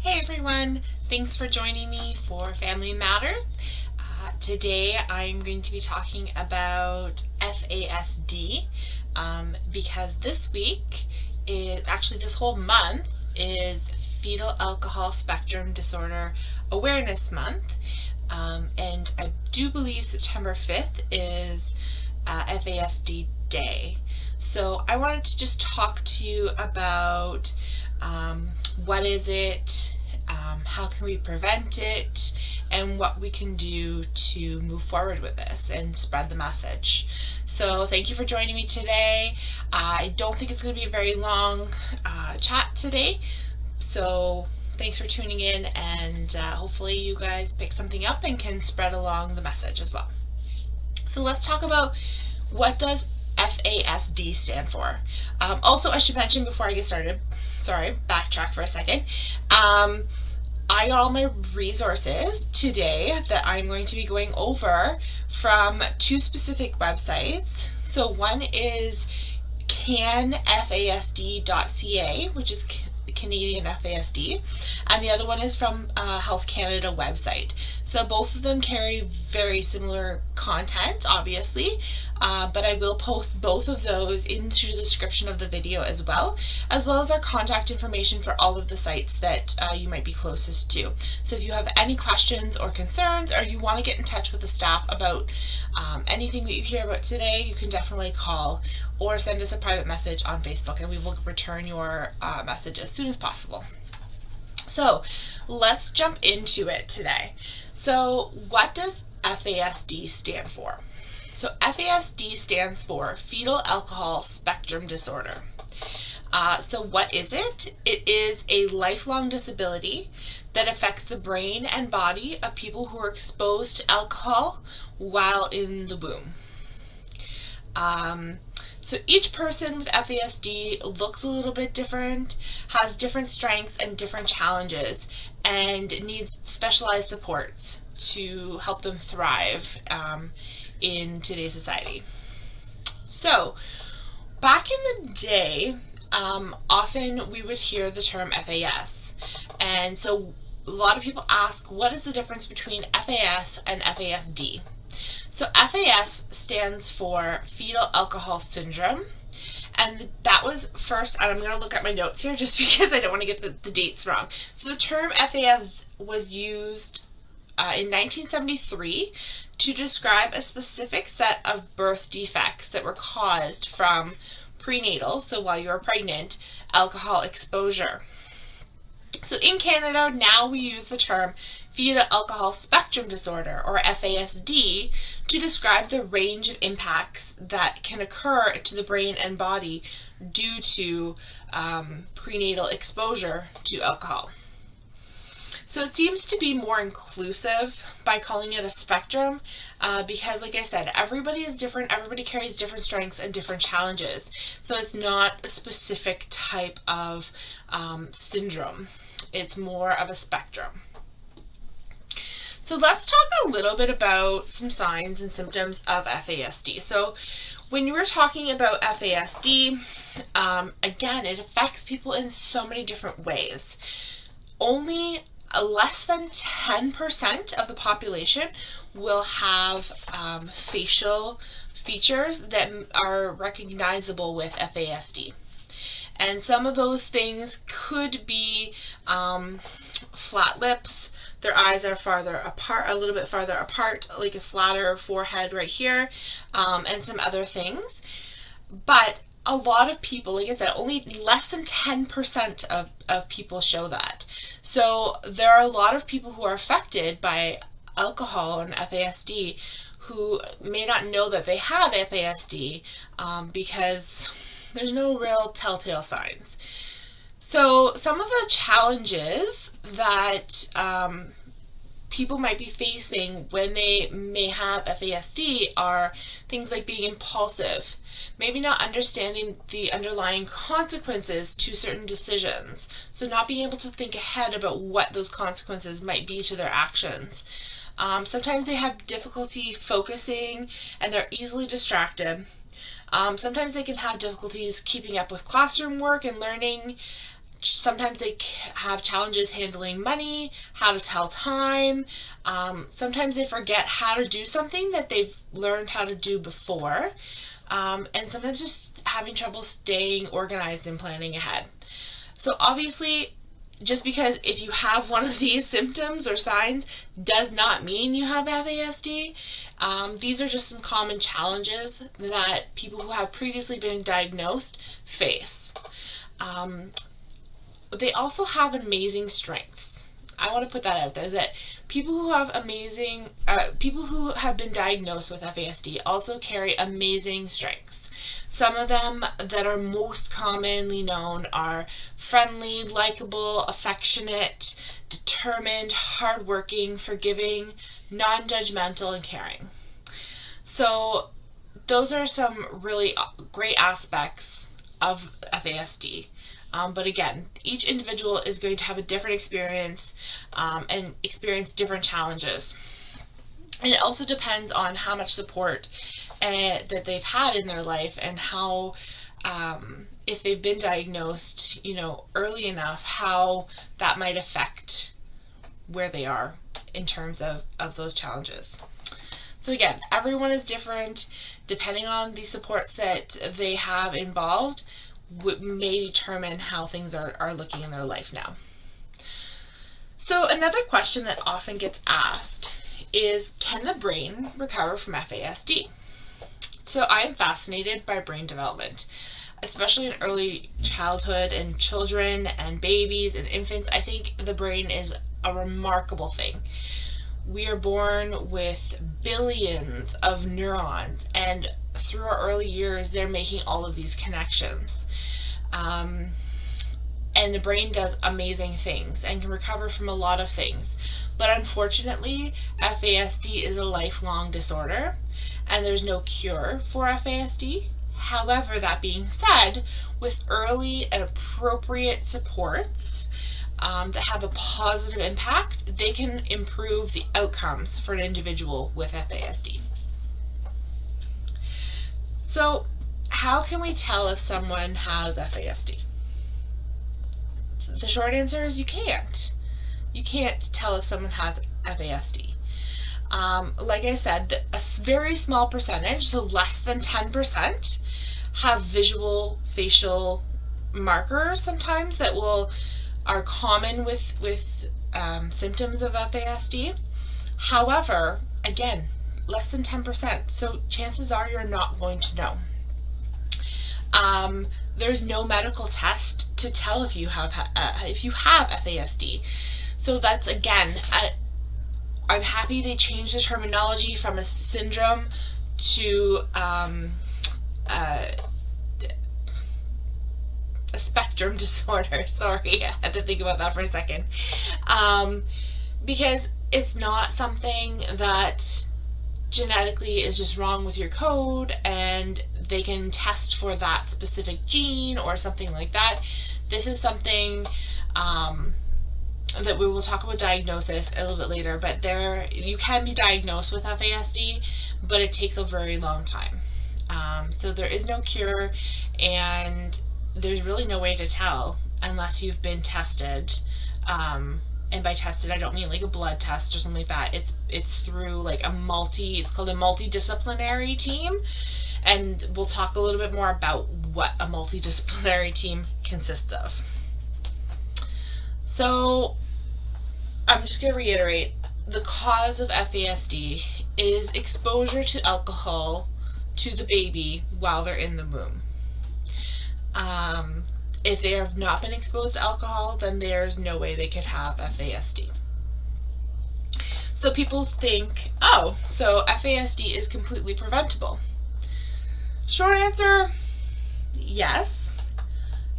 Hey everyone, thanks for joining me for Family Matters. Today I'm going to be talking about FASD because this week, this whole month is Fetal Alcohol Spectrum Disorder Awareness Month. And I do believe September 5th is FASD Day. So I wanted to just talk to you about what is it, how can we prevent it, and what we can do to move forward with this and spread the message. So thank you for joining me today. I don't think it's going to be a very long chat today, so thanks for tuning in, and hopefully you guys pick something up and can spread along the message as well. So let's talk about what does FASD stand for. Also, I should mention before I get started, sorry, backtrack for a second. I got all my resources today that I'm going to be going over from two specific websites. So one is canfasd.ca, which is Canadian FASD, and the other one is from Health Canada website. So both of them carry very similar content, obviously, but I will post both of those into the description of the video as well as our contact information for all of the sites that you might be closest to. So if you have any questions or concerns, or you want to get in touch with the staff about anything that you hear about today, you can definitely call or send us a private message on Facebook, and we will return your message as soon as possible. So let's jump into it today. So what does FASD stand for? So FASD stands for Fetal Alcohol Spectrum Disorder. So what is it? It is a lifelong disability that affects the brain and body of people who are exposed to alcohol while in the womb. So each person with FASD looks a little bit different, has different strengths and different challenges, and needs specialized supports to help them thrive in today's society. So back in the day, often we would hear the term FAS, and so a lot of people ask, what is the difference between FAS and FASD? So FAS stands for Fetal Alcohol Syndrome, and that was first, and I'm going to look at my notes here just because I don't want to get the dates wrong. So the term FAS was used in 1973 to describe a specific set of birth defects that were caused from prenatal, so while you were pregnant, alcohol exposure. So in Canada, now we use the term Fetal Alcohol Spectrum Disorder, or FASD, to describe the range of impacts that can occur to the brain and body due to prenatal exposure to alcohol. So it seems to be more inclusive by calling it a spectrum because, like I said, everybody is different, everybody carries different strengths and different challenges. So it's not a specific type of syndrome. It's more of a spectrum. So let's talk a little bit about some signs and symptoms of FASD. So when you were talking about FASD, again, it affects people in so many different ways. Only less than 10% of the population will have facial features that are recognizable with FASD. And some of those things could be flat lips, their eyes are farther apart, a little bit farther apart, like a flatter forehead right here, and some other things. But a lot of people, like I said, only less than 10% of people show that. So there are a lot of people who are affected by alcohol and FASD who may not know that they have FASD because there's no real telltale signs. So some of the challenges that people might be facing when they may have FASD are things like being impulsive, maybe not understanding the underlying consequences to certain decisions, so not being able to think ahead about what those consequences might be to their actions. Sometimes they have difficulty focusing and they're easily distracted. Sometimes they can have difficulties keeping up with classroom work and learning. Sometimes they have challenges handling money, how to tell time. Sometimes they forget how to do something that they've learned how to do before. And sometimes just having trouble staying organized and planning ahead. So obviously, just because if you have one of these symptoms or signs does not mean you have FASD. These are just some common challenges that people who have previously been diagnosed face. They also have amazing strengths. I want to put that out there, that people who have people who have been diagnosed with FASD also carry amazing strengths. Some of them that are most commonly known are friendly, likable, affectionate, determined, hardworking, forgiving, non-judgmental, and caring. So those are some really great aspects of FASD. But again, each individual is going to have a different experience and experience different challenges. And it also depends on how much support that they've had in their life and how, if they've been diagnosed, early enough, how that might affect where they are in terms of those challenges. So again, everyone is different. Depending on the supports that they have involved, may determine how things are looking in their life now. So another question that often gets asked is, can the brain recover from FASD? So I am fascinated by brain development, especially in early childhood and children and babies and infants. I think the brain is a remarkable thing. We are born with billions of neurons, and through our early years, they're making all of these connections. And the brain does amazing things and can recover from a lot of things. But unfortunately, FASD is a lifelong disorder, and there's no cure for FASD. However, that being said, with early and appropriate supports that have a positive impact, they can improve the outcomes for an individual with FASD. So, how can we tell if someone has FASD? The short answer is you can't. You can't tell if someone has FASD. Like I said, a very small percentage, so less than 10%, have visual facial markers sometimes that are common with symptoms of FASD. However, again, less than 10%, so chances are you're not going to know. There's no medical test to tell if you have FASD. So that's, again, I'm happy they changed the terminology from a syndrome to a spectrum disorder. Sorry, I had to think about that for a second. Because it's not something that genetically is just wrong with your code and they can test for that specific gene or something like that. This is something that we will talk about diagnosis a little bit later, but you can be diagnosed with FASD, but it takes a very long time. So there is no cure, and there's really no way to tell unless you've been tested. And by tested, I don't mean like a blood test or something like that. It's through like it's called a multidisciplinary team, and we'll talk a little bit more about what a multidisciplinary team consists of. So I'm just going to reiterate, the cause of FASD is exposure to alcohol to the baby while they're in the womb. If they have not been exposed to alcohol, then there's no way they could have FASD. So people think, oh, so FASD is completely preventable. Short answer, yes.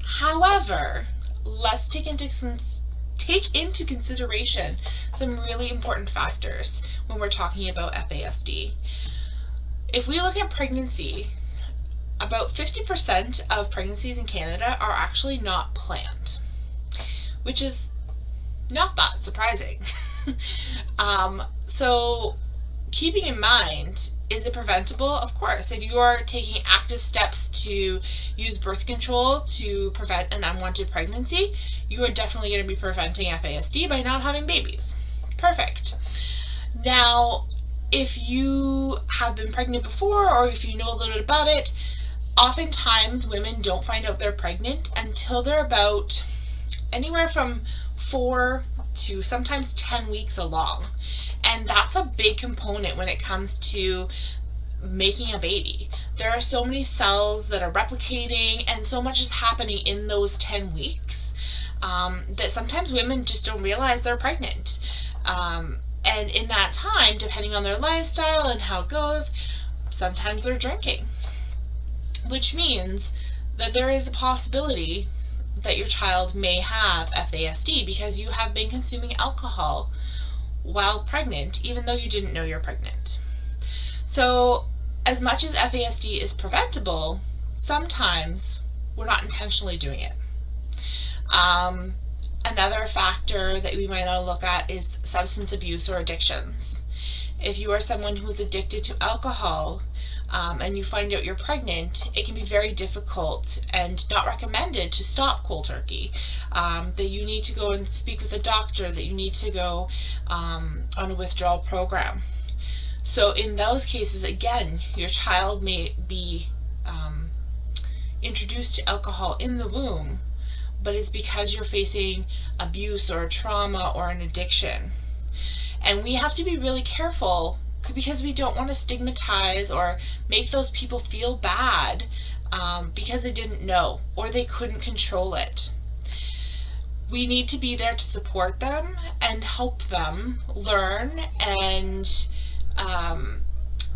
However, let's take into consideration some really important factors when we're talking about FASD. If we look at pregnancy, about 50% of pregnancies in Canada are actually not planned, which is not that surprising. So keeping in mind, Is it preventable? Of course. If you are taking active steps to use birth control to prevent an unwanted pregnancy, you are definitely going to be preventing FASD by not having babies. Perfect. Now, if you have been pregnant before, or if you know a little bit about it, oftentimes women don't find out they're pregnant until they're about anywhere from 4 to sometimes 10 weeks along. And that's a big component when it comes to making a baby. There are so many cells that are replicating, and so much is happening in those 10 weeks that sometimes women just don't realize they're pregnant. And in that time, depending on their lifestyle and how it goes, sometimes they're drinking, which means that there is a possibility that your child may have FASD because you have been consuming alcohol while pregnant, even though you didn't know you're pregnant. So as much as FASD is preventable, sometimes we're not intentionally doing it. Another factor that we might want to look at is substance abuse or addictions. If you are someone who is addicted to alcohol and you find out you're pregnant, it can be very difficult and not recommended to stop cold turkey. That you need to go and speak with a doctor, that you need to go on a withdrawal program. So in those cases, again, your child may be introduced to alcohol in the womb, but it's because you're facing abuse or trauma or an addiction. And we have to be really careful because we don't want to stigmatize or make those people feel bad because they didn't know or they couldn't control it. We need to be there to support them and help them learn, and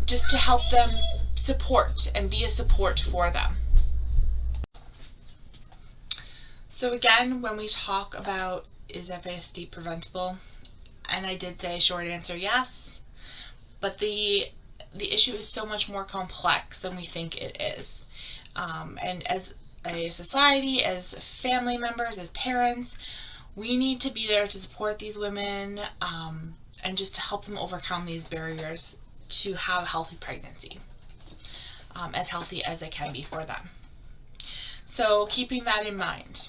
just to help them support and be a support for them. So again, when we talk about is FASD preventable, and I did say short answer yes, but the issue is so much more complex than we think it is. And as a society, as family members, as parents, we need to be there to support these women and just to help them overcome these barriers to have a healthy pregnancy, as healthy as it can be for them. So keeping that in mind,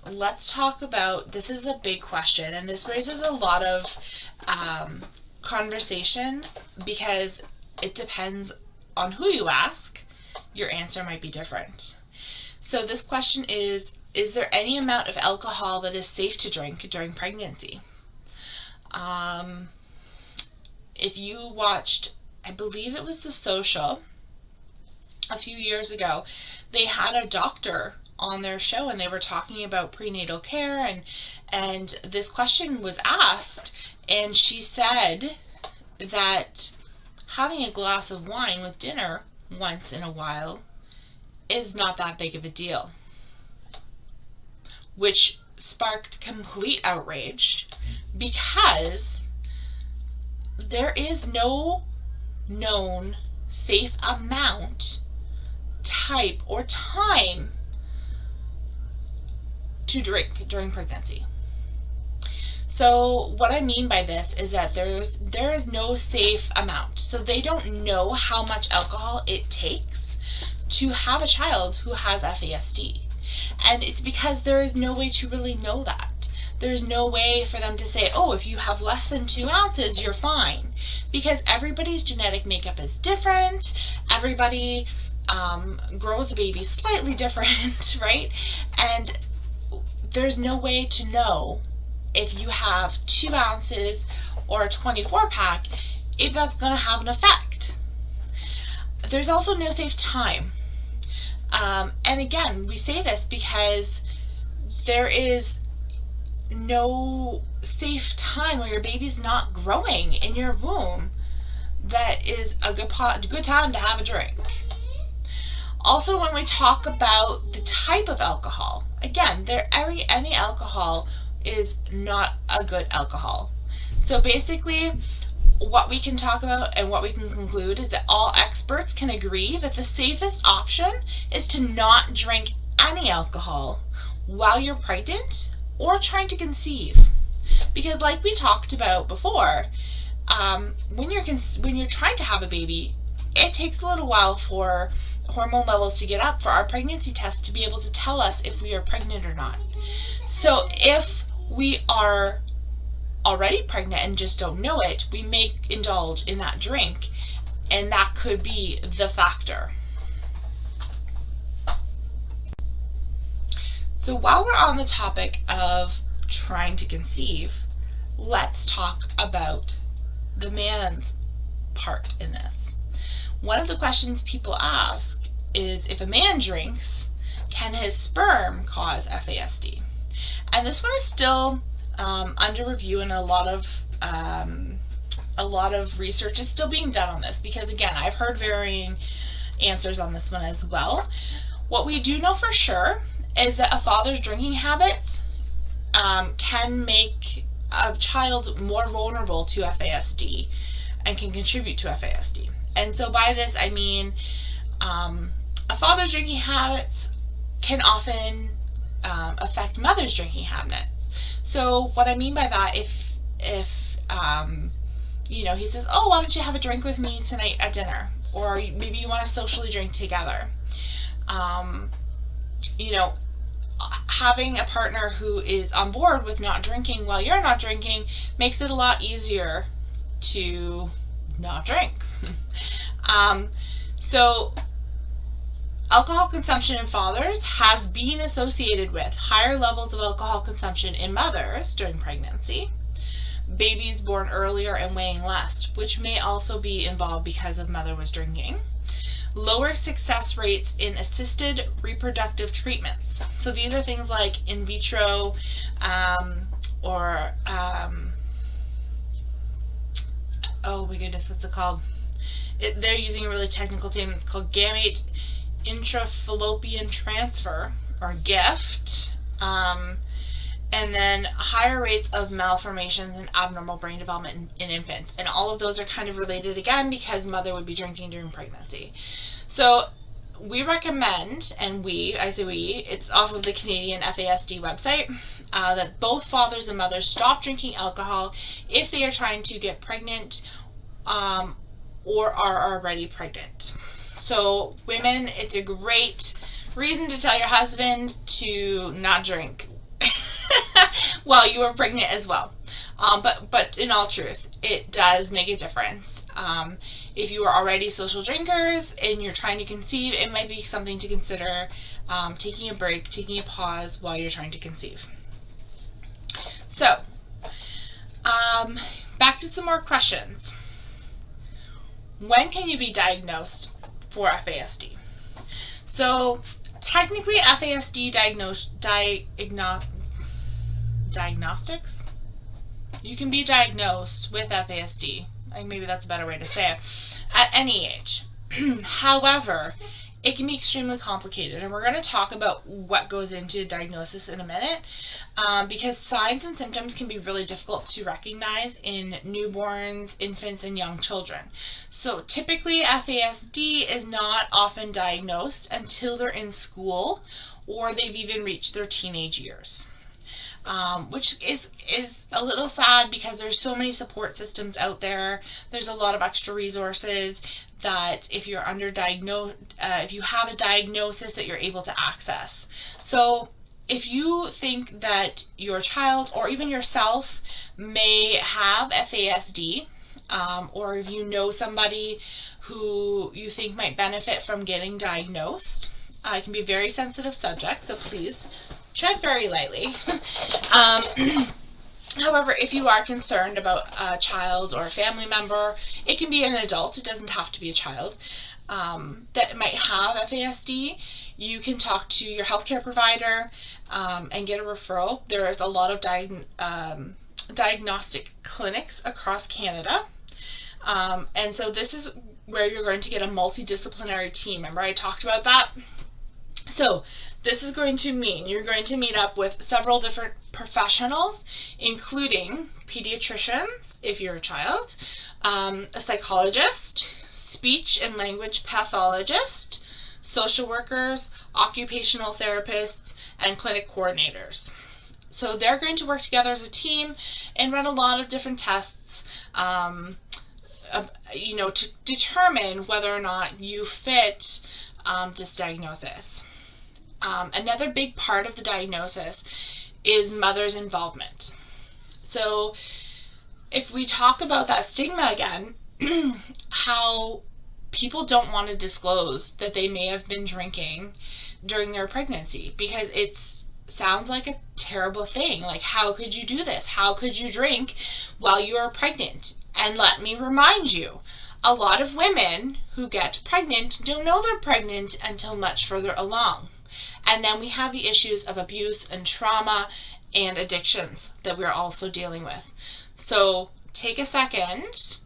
let's talk about, this is a big question, and this raises a lot of conversation because it depends on who you ask. Your answer might be different. So this question is there any amount of alcohol that is safe to drink during pregnancy? If you watched, I believe it was The Social a few years ago, they had a doctor on their show and they were talking about prenatal care, and this question was asked, and she said that having a glass of wine with dinner once in a while is not that big of a deal, which sparked complete outrage because there is no known safe amount, type, or time to drink during pregnancy. So what I mean by this is that there is no safe amount. So they don't know how much alcohol it takes to have a child who has FASD. And it's because there is no way to really know that. There's no way for them to say, oh, if you have less than 2 ounces, you're fine. Because everybody's genetic makeup is different. Everybody grows a baby slightly different, right? And there's no way to know if you have 2 ounces or a 24-pack, if that's going to have an effect. There's also no safe time. And again, we say this because there is no safe time where your baby's not growing in your womb that is a good time to have a drink. Also, when we talk about the type of alcohol, again, any alcohol is not a good alcohol. So basically, what we can talk about and what we can conclude is that all experts can agree that the safest option is to not drink any alcohol while you're pregnant or trying to conceive. Because like we talked about before, when you're trying to have a baby, it takes a little while for hormone levels to get up for our pregnancy test to be able to tell us if we are pregnant or not. So if we are already pregnant and just don't know it, we may indulge in that drink, and that could be the factor. So while we're on the topic of trying to conceive, let's talk about the man's part in this. One of the questions people ask is, if a man drinks, can his sperm cause FASD? And this one is still under review, and a lot of research is still being done on this, because again, I've heard varying answers on this one as well. What we do know for sure is that a father's drinking habits can make a child more vulnerable to FASD and can contribute to FASD. And so by this I mean a father's drinking habits can often affect mother's drinking habits. So what I mean by that, if he says, oh, why don't you have a drink with me tonight at dinner, or maybe you want to socially drink together, having a partner who is on board with not drinking while you're not drinking makes it a lot easier to not drink. So alcohol consumption in fathers has been associated with higher levels of alcohol consumption in mothers during pregnancy, babies born earlier and weighing less, which may also be involved because of mother was drinking, lower success rates in assisted reproductive treatments. So these are things like in vitro oh my goodness, what's it called? They're using a really technical term. It's called gamete intrafallopian transfer, or GIFT, and then higher rates of malformations and abnormal brain development in infants. And all of those are kind of related again because mother would be drinking during pregnancy. So we recommend, and I say we, it's off of the Canadian FASD website, that both fathers and mothers stop drinking alcohol if they are trying to get pregnant or are already pregnant. So women, it's a great reason to tell your husband to not drink while you are pregnant as well. But in all truth, it does make a difference. If you are already social drinkers and you're trying to conceive, it might be something to consider taking a break, taking a pause while you're trying to conceive. So, back to some more questions. When can you be diagnosed for FASD? So, technically FASD diagnostics, you can be diagnosed with FASD, I think maybe that's a better way to say it, at any age. However, it can be extremely complicated, and we're going to talk about what goes into diagnosis in a minute, because signs and symptoms can be really difficult to recognize in newborns, infants, and young children. So typically FASD is not often diagnosed until they're in school or they've even reached their teenage years. Which is a little sad because there's so many support systems out there. There's a lot of extra resources that if you're if you have a diagnosis that you're able to access. So if you think that your child or even yourself may have FASD, or if you know somebody who you think might benefit from getting diagnosed, it can be a very sensitive subject, so please tread very lightly. However, if you are concerned about a child or a family member, it can be an adult, it doesn't have to be a child, that might have FASD, you can talk to your healthcare provider and get a referral. There's a lot of diagnostic clinics across Canada. And so this is where you're going to get a multidisciplinary team. Remember I talked about that? So this is going to mean you're going to meet up with several different professionals, including pediatricians, if you're a child, a psychologist, speech and language pathologist, social workers, occupational therapists, and clinic coordinators. So they're going to work together as a team and run a lot of different tests tests, to determine whether or not you fit this diagnosis. Another big part of the diagnosis is mother's involvement. So if we talk about that stigma again, how people don't want to disclose that they may have been drinking during their pregnancy because it sounds like a terrible thing. Like, how could you do this? How could you drink while you are pregnant? And let me remind you, a lot of women who get pregnant don't know they're pregnant until much further along. And then we have the issues of abuse and trauma and addictions that we're also dealing with. So take a second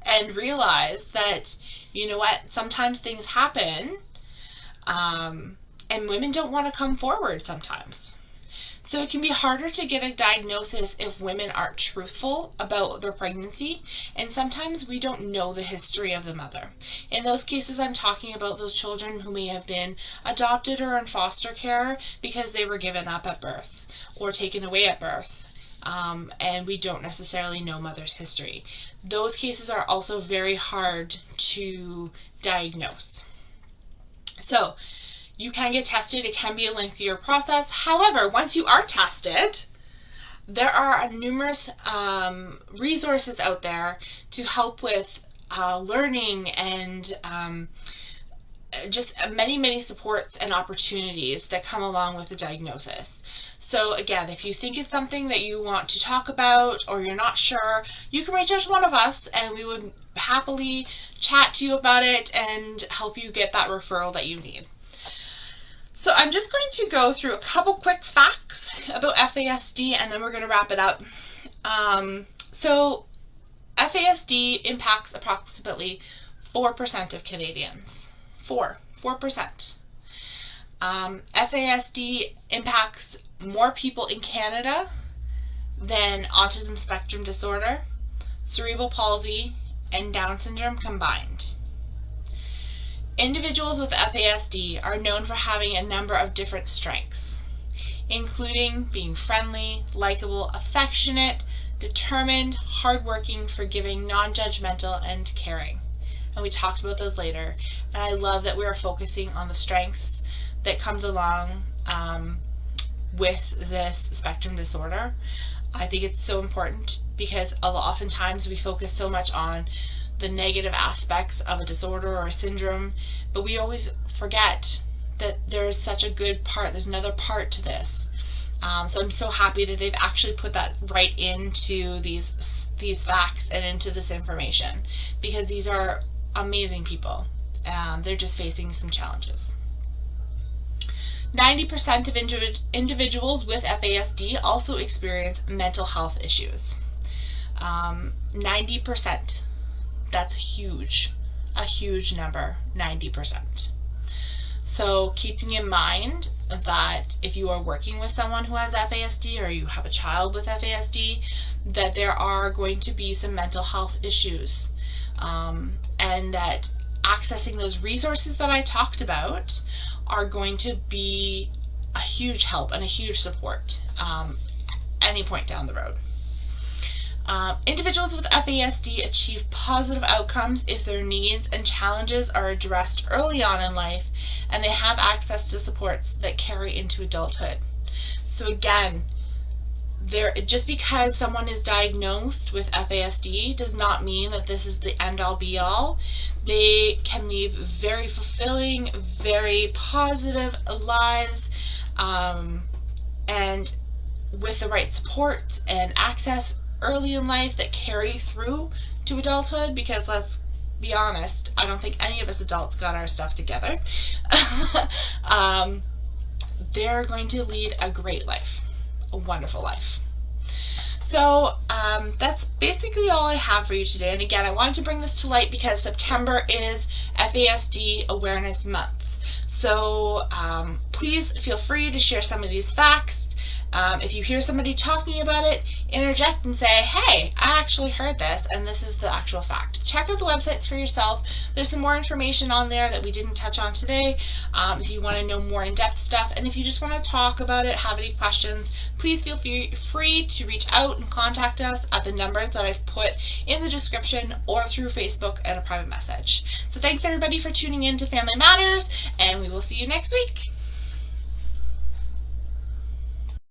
and realize that, you know what, sometimes things happen, and women don't want to come forward sometimes. So it can be harder to get a diagnosis if women aren't truthful about their pregnancy, and sometimes we don't know the history of the mother. In those cases, I'm talking about those children who may have been adopted or in foster care because they were given up at birth or taken away at birth, and we don't necessarily know mother's history. Those cases are also very hard to diagnose. So you can get tested. It can be a lengthier process. However, once you are tested, there are numerous resources out there to help with learning and just many supports and opportunities that come along with the diagnosis. So again, if you think it's something that you want to talk about or you're not sure, you can reach out to one of us and we would happily chat to you about it and help you get that referral that you need. So I'm just going to go through a couple quick facts about FASD and then we're going to wrap it up. So FASD impacts approximately 4% of Canadians. 4%. FASD impacts more people in Canada than autism spectrum disorder, cerebral palsy, and Down syndrome combined. Individuals with FASD are known for having a number of different strengths, including being friendly, likable, affectionate, determined, hardworking, forgiving, non-judgmental, and caring. And we talked about those later. And I love that we are focusing on the strengths that comes along with this spectrum disorder. I think it's so important because oftentimes we focus so much on the negative aspects of a disorder or a syndrome, but we always forget that there's such a good part, there's another part to this. So I'm so happy that they've actually put that right into these facts and into this information, because these are amazing people. They're just facing some challenges. 90% of individuals with FASD also experience mental health issues. 90%. That's huge. A huge number, 90%. So keeping in mind that if you are working with someone who has FASD or you have a child with FASD, that there are going to be some mental health issues, and that accessing those resources that I talked about are going to be a huge help and a huge support any point down the road. Individuals with FASD achieve positive outcomes if their needs and challenges are addressed early on in life and they have access to supports that carry into adulthood. So again, just because someone is diagnosed with FASD does not mean that this is the end-all be-all. They can live very fulfilling, very positive lives, and with the right support and access early in life that carry through to adulthood, because let's be honest, I don't think any of us adults got our stuff together. They're going to lead a great life, a wonderful life. So that's basically all I have for you today. And again, I wanted to bring this to light because September is FASD Awareness Month. So please feel free to share some of these facts If you hear somebody talking about it, interject and say, hey, I actually heard this, and this is the actual fact. Check out the websites for yourself. There's some more information on there that we didn't touch on today. If you want to know more in-depth stuff, and if you just want to talk about it, have any questions, please feel free to reach out and contact us at the numbers that I've put in the description or through Facebook and a private message. So thanks everybody for tuning in to Family Matters, and we will see you next week.